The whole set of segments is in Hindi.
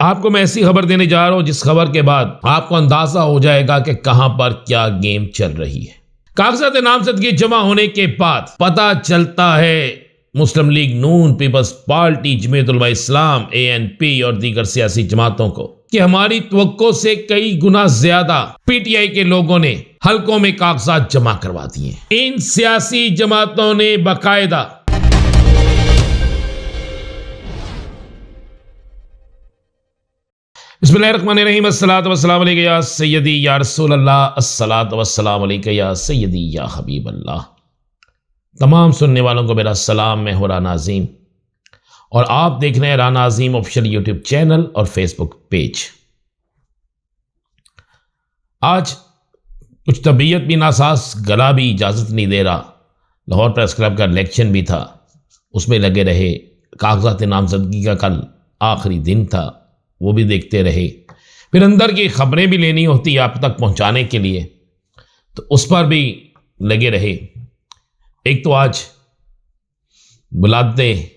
आपको मैं ऐसी खबर देने जा रहा हूं जिस खबर के बाद आपको अंदाजा हो जाएगा कि कहां पर क्या गेम चल रही है। कागजात नामजदगी जमा होने के बाद पता चलता है मुस्लिम लीग नून, पीपल्स पार्टी, जमीयत उलमा इस्लाम, ANP और दीगर सियासी जमातों को कि हमारी तवक्को से कई गुना ज्यादा PTI के लोगों ने हलकों में कागजात जमा करवा दिए। इन सियासी जमातों ने बाकायदा बिस्मिल्लाहिर्रहमानिर्रहीम, अस्सलातु वस्सलामु अलैका या सय्यदी या रसूल अल्लाह, अस्सलातु वस्सलामु अलैका या सय्यदी या हबीब अल्लाह। तमाम सुनने वालों को मेरा सलाम। मैं हूं राना अज़ीम और आप देख रहे हैं राना अज़ीम ऑफिशियल यूट्यूब चैनल और फेसबुक पेज। आज कुछ तबीयत भी नासाज, गला भी इजाज़त नहीं दे रहा। लाहौर प्रेस क्लब का इलेक्शन भी था, उसमें लगे रहे। कागजात नामजदगी का कल आखिरी दिन था, वो भी देखते रहे। फिर अंदर की खबरें भी लेनी होती है आप तक पहुंचाने के लिए, तो उस पर भी लगे रहे। एक तो आज विलादत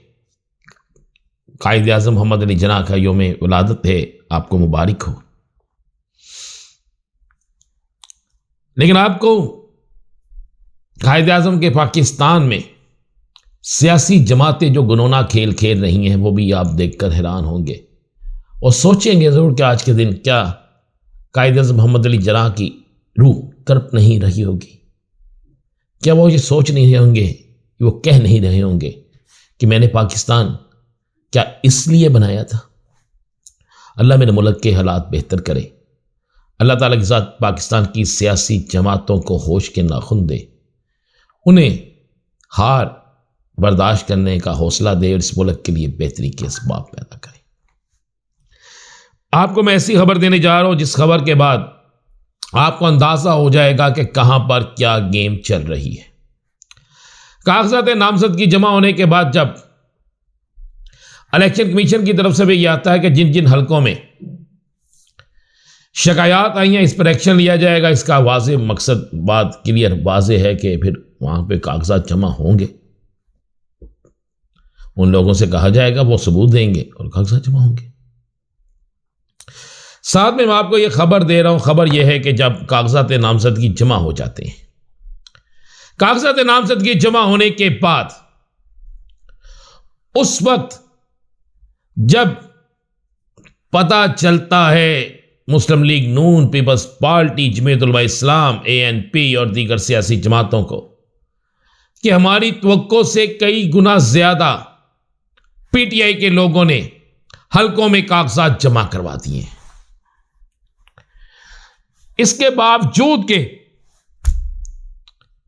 कायद आज़म मोहम्मद अली जिन्ना का योम विलादत है, आपको मुबारक हो। लेकिन आपको कायद आज़म के पाकिस्तान में सियासी जमातें जो गुनौना खेल खेल रही हैं, वो भी आप देखकर हैरान होंगे और सोचेंगे ज़रूर कि आज के दिन क्या कायद आज़म मोहम्मद अली जिन्ना की रूह तड़प नहीं रही होगी। क्या वो ये सोच नहीं रहे होंगे, वो कह नहीं रहे होंगे कि मैंने पाकिस्तान क्या इसलिए बनाया था। अल्लाह मेरे मुल्क के हालात बेहतर करे। अल्लाह ताला के साथ पाकिस्तान की सियासी जमातों को होश के नाखुन दे, उन्हें हार बर्दाश्त करने का हौसला दे और इस मुल्क के लिए बेहतरी के असबाब पैदा करे। आपको मैं ऐसी खबर देने जा रहा हूं जिस खबर के बाद आपको अंदाजा हो जाएगा कि कहां पर क्या गेम चल रही है। कागजात नामजदगी जमा होने के बाद जब इलेक्शन कमीशन की तरफ से भी यह आता है कि जिन जिन हलकों में शिकायत आई हैं इस पर एक्शन लिया जाएगा, इसका वाज़ेह मकसद, बात क्लियर वाज़ेह है कि फिर वहां पे कागजात जमा होंगे। उन लोगों से कहा जाएगा, वो सबूत देंगे और कागजात जमा होंगे। साथ में मैं आपको यह खबर दे रहा हूं, खबर यह है कि जब कागजात नामजदगी जमा हो जाते हैं, कागजात नामजदगी जमा होने के बाद उस वक्त जब पता चलता है मुस्लिम लीग नून, पीपल्स पार्टी, जमीयत उलमा इस्लाम, ANP और दीगर सियासी जमातों को कि हमारी तवक्को से कई गुना ज्यादा PTI के लोगों ने हलकों में कागजात जमा करवा दिए। इसके बावजूद के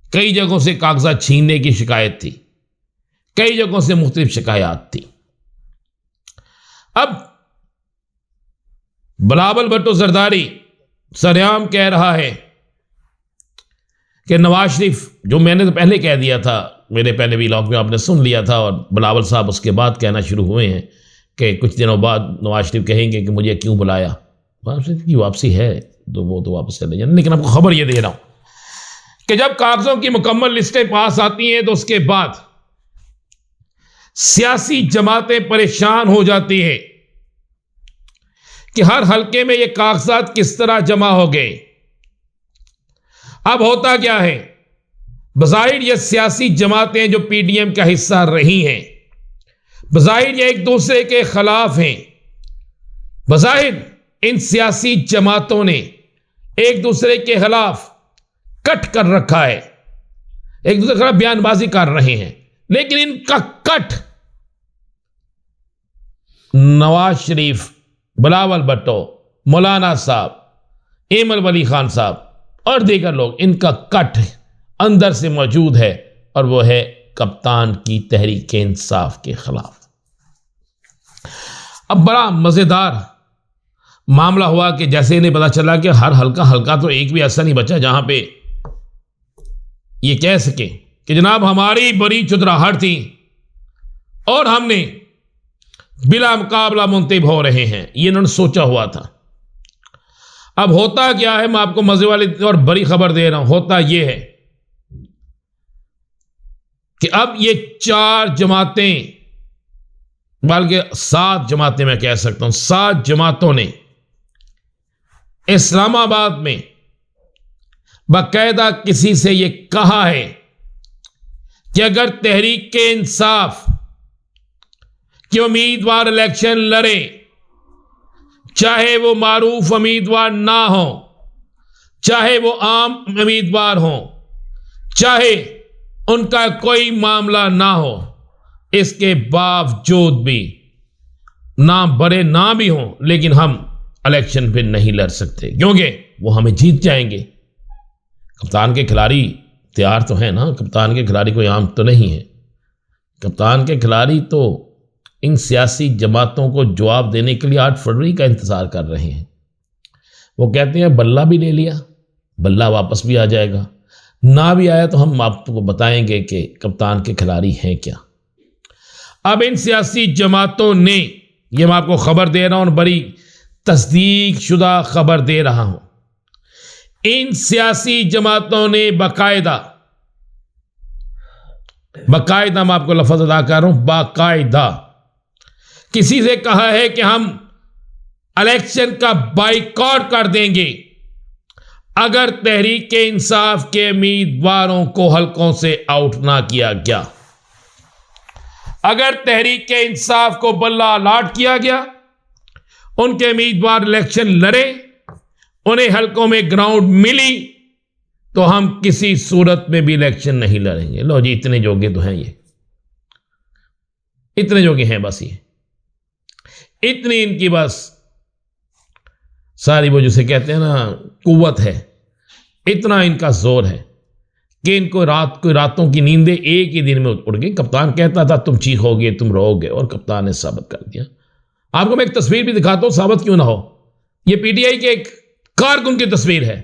कई जगहों से कागजात छीनने की शिकायत थी, कई जगहों से मुख्तलिफ शिकायत थी। अब बिलावल भुट्टो जरदारी सरेआम कह रहा है कि नवाज शरीफ, जो मैंने तो पहले कह दिया था, मेरे पहले व्लॉग में आपने सुन लिया था, और बिलावल साहब उसके बाद कहना शुरू हुए हैं कि कुछ दिनों बाद नवाज शरीफ कहेंगे कि मुझे क्यों बुलाया। की वापसी है तो वो तो वापस चले जाए। लेकिन आपको खबर यह दे रहा हूं कि जब कागजों की मुकम्मल लिस्टें पास आती हैं तो उसके बाद सियासी जमातें परेशान हो जाती हैं कि हर हलके में ये कागजात किस तरह जमा हो गए। अब होता क्या है, बज़ाहिर ये सियासी जमातें जो PDM का हिस्सा रही हैं, बज़ाहिर ये एक दूसरे के खिलाफ हैं। बज़ाहिर इन सियासी जमातों ने एक दूसरे के खिलाफ कट कर रखा है, एक दूसरे के खिलाफ बयानबाजी कर रहे हैं, लेकिन इनका कट नवाज शरीफ, बिलावल भुट्टो, मौलाना साहब, एमल वली खान साहब और दीगर लोग, इनका कट अंदर से मौजूद है और वो है कप्तान की तहरीक इंसाफ के खिलाफ। अब बड़ा मजेदार मामला हुआ कि जैसे इन्हें पता चला कि हर हल्का तो एक भी ऐसा नहीं बचा जहां पे ये कह सके कि जनाब हमारी बड़ी चुतराहट थी और हमने बिला मुकाबला मुंतब हो रहे हैं, ये इन्होंने सोचा हुआ था। अब होता क्या है, मैं आपको मजे वाली और बड़ी खबर दे रहा हूं। होता यह है कि अब ये चार जमातें बल्कि 7 जमातें, मैं कह सकता हूं 7 जमातों ने इस्लामाबाद में बाकायदा किसी से यह कहा है कि अगर तहरीक इंसाफ के उम्मीदवार इलेक्शन लड़े, चाहे वो मारूफ उम्मीदवार ना हो, चाहे वो आम उम्मीदवार हो, चाहे उनका कोई मामला ना हो, इसके बावजूद भी ना बड़े ना भी हों, लेकिन हम इलेक्शन पे नहीं लड़ सकते क्योंकि वो हमें जीत जाएंगे। कप्तान के खिलाड़ी तैयार तो है ना, कप्तान के खिलाड़ी कोई आम तो नहीं है। कप्तान के खिलाड़ी तो इन सियासी जमातों को जवाब देने के लिए 8 फरवरी का इंतजार कर रहे हैं। वो कहते हैं बल्ला भी ले लिया, बल्ला वापस भी आ जाएगा, ना भी आया तो हम आपको बताएंगे कि कप्तान के खिलाड़ी हैं क्या। अब इन सियासी जमातों ने, ये मैं आपको खबर दे रहा हूं और बड़ी तस्दीक शुदा खबर दे रहा हूं, इन सियासी जमातों ने बाकायदा मैं आपको लफ्ज अदा कर रहा हूं, बाकायदा किसी से कहा है कि हम इलेक्शन का बाइकॉट कर देंगे अगर तहरीक इंसाफ के उम्मीदवारों को हलकों से आउट ना किया गया। अगर तहरीक इंसाफ को बल्ला अलॉट किया गया, उनके उम्मीदवार इलेक्शन लड़े, उन्हें हलकों में ग्राउंड मिली, तो हम किसी सूरत में भी इलेक्शन नहीं लड़ेंगे। लो जी, इतने जोगे तो हैं, ये इतने जोगे हैं, बस ये इतनी इनकी बस सारी वो जिसे कहते हैं ना कुव्वत है, इतना इनका जोर है कि इनको रातों की नींदें एक ही दिन में उड़ गई। कप्तान कहता था तुम चीखोगे, तुम रोओगे, और कप्तान ने साबित कर दिया। आपको मैं एक तस्वीर भी दिखाता हूं, साबित क्यों ना हो। यह पीटीआई के एक कारकुन की तस्वीर है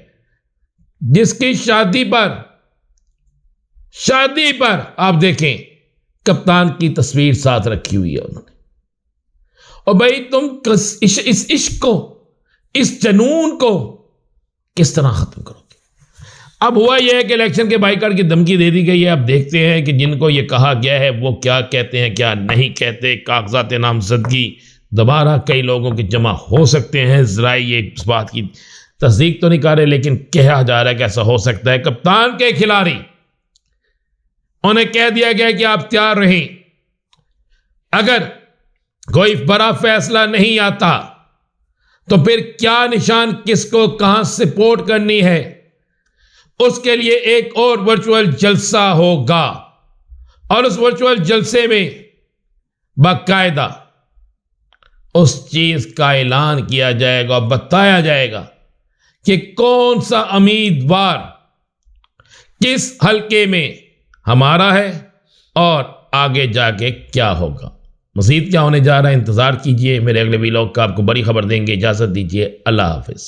जिसकी शादी पर आप देखें कप्तान की तस्वीर साथ रखी हुई है उन्होंने। और भाई तुम इस इश्क को, इस जनून को किस तरह खत्म करोगे। अब हुआ यह है कि इलेक्शन के बाइकआउट की धमकी दे दी गई है। अब देखते हैं कि जिनको यह कहा गया है वो क्या कहते हैं, क्या नहीं कहते। कागजात नामजदगी दोबारा कई लोगों के जमा हो सकते हैं। जराए ये इस बात की तस्दीक तो नहीं कर रहे, लेकिन कहा जा रहा है कि ऐसा हो सकता है। कप्तान के खिलाड़ी, उन्हें कह दिया गया कि आप तैयार रहें, अगर कोई बड़ा फैसला नहीं आता तो फिर क्या निशान किसको कहां सपोर्ट करनी है, उसके लिए एक और वर्चुअल जलसा होगा। और उस वर्चुअल जलसे में बाकायदा उस चीज का ऐलान किया जाएगा, बताया जाएगा कि कौन सा उम्मीदवार किस हलके में हमारा है और आगे जाके क्या होगा। मज़ीद क्या होने जा रहा है, इंतजार कीजिए। मेरे अगले वीलॉग का आपको बड़ी खबर देंगे। इजाजत दीजिए, अल्लाह हाफिज।